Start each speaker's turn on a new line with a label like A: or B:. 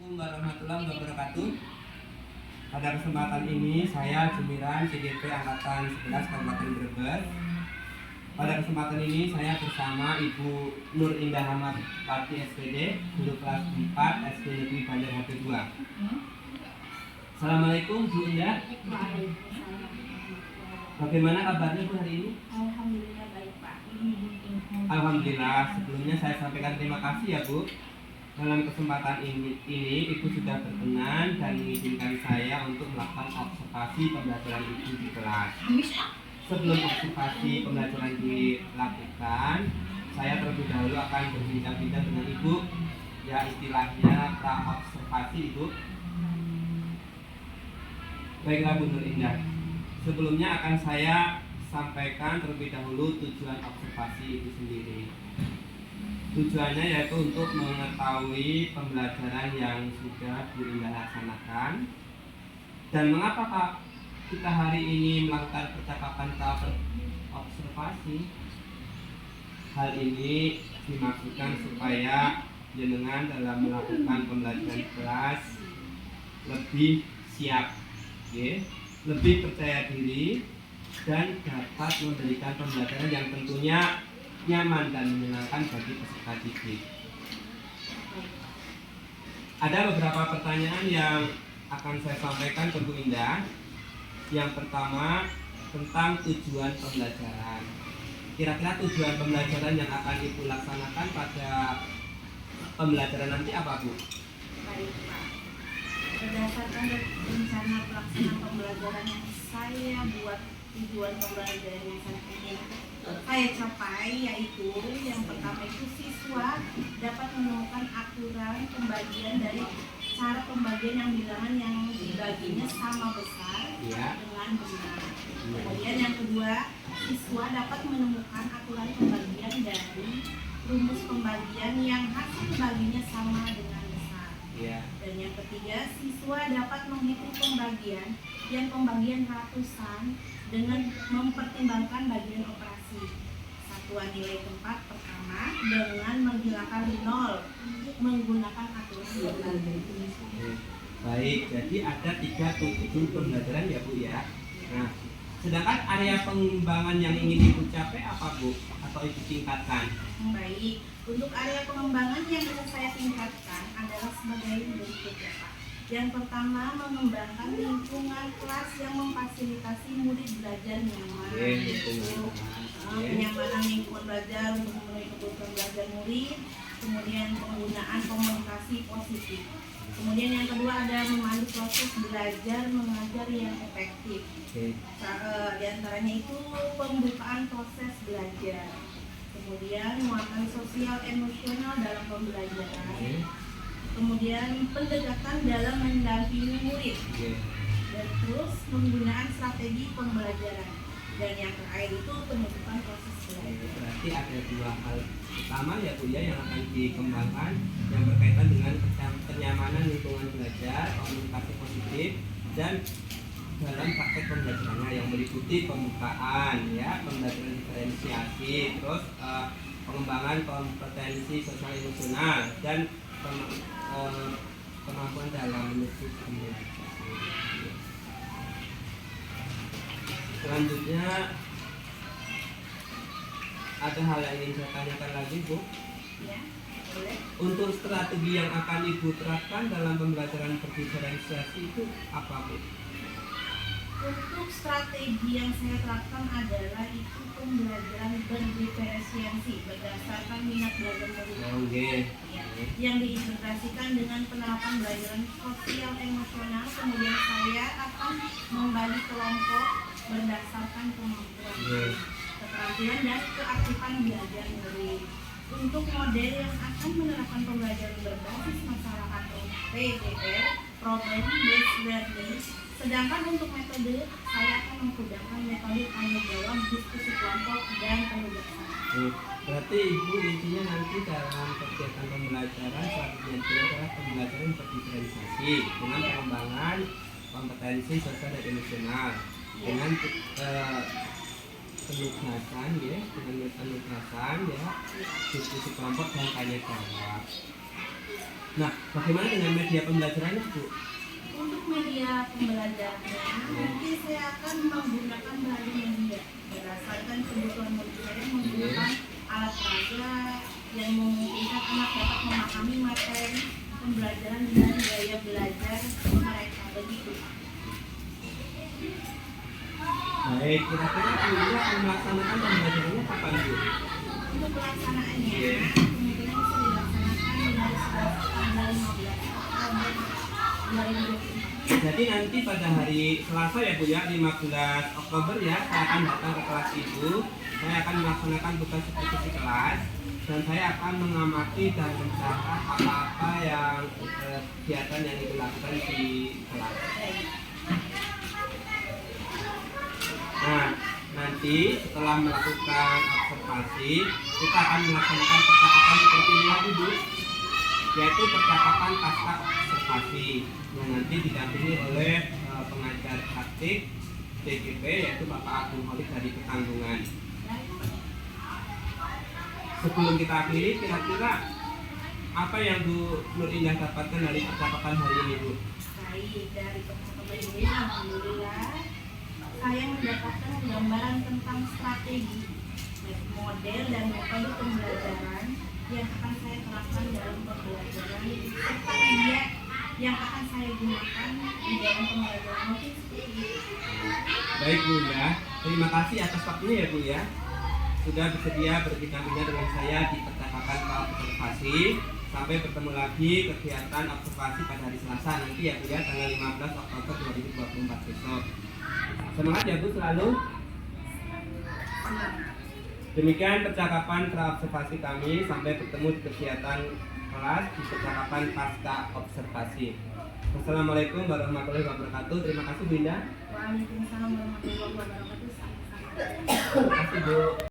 A: Assalamualaikum warahmatullahi wabarakatuh. Pada kesempatan ini saya Jumiran CGP Angkatan 11 Kabupaten Brebes. Pada kesempatan ini saya bersama Ibu Nur Indah Hamad Pati SPD, guru kelas 4 SD Negeri Banjar HP 2. Assalamualaikum Bu Indah. Bagaimana kabarnya Bu hari ini?
B: Alhamdulillah baik Pak.
A: Alhamdulillah. Sebelumnya saya sampaikan terima kasih ya Bu. Dalam kesempatan ini Ibu sudah berkenan dan mengizinkan saya untuk melakukan observasi pembelajaran Ibu di kelas. Sebelum observasi pembelajaran dilakukan, saya terlebih dahulu akan berbincang-bincang dengan Ibu, ya istilahnya pra-observasi Ibu. Baiklah Bu Nur Indah, sebelumnya akan saya sampaikan terlebih dahulu tujuan observasi itu sendiri. Tujuannya yaitu untuk mengetahui pembelajaran yang sudah Bu Indah laksanakan dan mengapa Pak kita hari ini melakukan percakapan observasi. Hal ini dimaksudkan supaya jenengan dalam melakukan pembelajaran kelas lebih siap, lebih percaya diri dan dapat memberikan pembelajaran yang tentunya nyaman dan menyenangkan bagi peserta didik. Ada beberapa pertanyaan yang akan saya sampaikan ke Bu Indah. Yang pertama tentang tujuan pembelajaran. Kira-kira tujuan pembelajaran yang akan Ibu laksanakan pada pembelajaran nanti apa Bu?
B: Baik Pak. Berdasarkan rencana pelaksanaan pembelajaran yang saya buat, tujuan pembelajaran yang saya capai yaitu yang pertama itu siswa dapat menemukan aturan pembagian dari cara pembagian yang bilangan yang dibaginya sama besar dengan benar. Kemudian yang kedua, siswa dapat menemukan aturan pembagian dari rumus pembagian yang hasil baginya sama dengan besar. Dan yang ketiga, siswa dapat menghitung pembagian yang pembagian ratusan dengan mempertimbangkan bagian operasi. Satuan nilai tempat pertama dengan menghilangkan 0 menggunakan aturan pembagian.
A: Baik, jadi ada 3 tujuan pembelajaran ya Bu ya. Nah, sedangkan area pengembangan yang ingin Ibu capai apa Bu? Atau Ibu tingkatkan?
B: Baik, untuk area pengembangan yang bisa saya tingkatkan adalah sebagai berikut ya Pak. Yang pertama, mengembangkan lingkungan kelas yang memfasilitasi murid belajar nyaman. Kenyamanan lingkungan belajar untuk memenuhi kebutuhan belajar murid. Kemudian penggunaan komunikasi positif. Kemudian yang kedua ada memandu proses belajar mengajar yang efektif. Di antaranya itu pembukaan proses belajar. Kemudian muatan sosial emosional dalam pembelajaran. Kemudian pendekatan dalam mendampingi murid. Dan terus penggunaan strategi pembelajaran. Dan yang terakhir itu penutupan proses belajar.
A: Berarti ada 2 hal utama ya Bu ya yang akan dikembangkan yang berkaitan dengan kenyamanan lingkungan belajar, komunikasi positif, dan dalam praktek pembelajarannya yang meliputi pembukaan ya, pembelajaran diferensiasi, terus pengembangan kompetensi sosial emosional dan kemampuan dalam menulis komunikasi. Selanjutnya ada hal yang ingin saya tanyakan lagi Bu.
B: Ya, boleh.
A: Untuk strategi yang akan Ibu terapkan dalam pembelajaran berdiferensiasi itu apa Bu?
B: Untuk strategi yang saya terapkan adalah itu pembelajaran berdiferensiasi berdasarkan minat belajar murid. Yang diintegrasikan dengan penerapan belajar sosial emosional. Kemudian saya akan membagi kelompok berdasarkan kemampuan, keterampilan dan keaktifan belajar murid. Untuk model yang akan menerapkan pembelajaran berbasis masalah atau PBL (Problem Based Learning). Sedangkan untuk metode, saya akan menggunakan metode tanya jawab, diskusi kelompok, dan penugasan.
A: Berarti Ibu intinya nanti dalam kegiatan pembelajaran strateginya itu adalah pembelajaran berdiferensiasi dengan pengembangan kompetensi sosial dan emosional dengan penugasan diskusi kelompok dan tanya jawab. Nah, bagaimana dengan media pembelajarannya, Bu?
B: Untuk media pembelajarannya, nanti saya akan menggunakan berbagai media berdasarkan kebutuhan murid saya menggunakan alat peraga yang memungkinkan anak dapat memahami materi pembelajaran dan gaya belajar mereka begitu.
A: Baik, kira-kira Bunda akan melaksanakan pembelajarannya kapan, Bu?
B: Untuk pelaksanaannya, kemungkinan bisa dilaksanakan mulai tanggal 15 Oktober 2024.
A: Jadi nanti pada hari Selasa ya Bu ya, 15 Oktober ya, saya akan datang ke kelas Ibu. Saya akan melaksanakan tugas supervisi kelas dan saya akan mengamati dan mencatat apa-apa yang kegiatan yang Ibu lakukan di kelas. Nah, nanti setelah melakukan observasi, kita akan melaksanakan percakapan seperti ini lagi Bu, yaitu percakapan pasca observasi yang nanti didampingi oleh pengajar praktik DGP yaitu Bapak Agung Holik dari Petanggungan. Sebelum kita akhiri, kira-kira apa yang Bu Nur Indah dapatkan dari percakapan hari ini, Bu?
B: Baik, dari percakapan ini alhamdulillah saya mendapatkan gambaran tentang strategi, model dan metode pembelajaran yang akan saya terapkan dalam pembelajaran serta media yang akan saya gunakan di dalam pembelajaran. Mungkin seperti itu.
A: Baik Bunda, terima kasih atas waktunya ya Bu ya, sudah bersedia berbincang-bincang dengan saya di percakapan observasi. Sampai bertemu lagi kegiatan observasi pada hari Selasa nanti ya Bu ya, tanggal 15 Oktober 2024 besok. Semangat ya Bu selalu. Demikian percakapan pra-observasi kami. Sampai bertemu di kegiatan kelas di percakapan pasca observasi. Wassalamualaikum warahmatullahi wabarakatuh. Terima kasih Bu Indah.
B: Waalaikumsalam warahmatullahi wabarakatuh. Sama-sama.
A: Terima kasih Bu.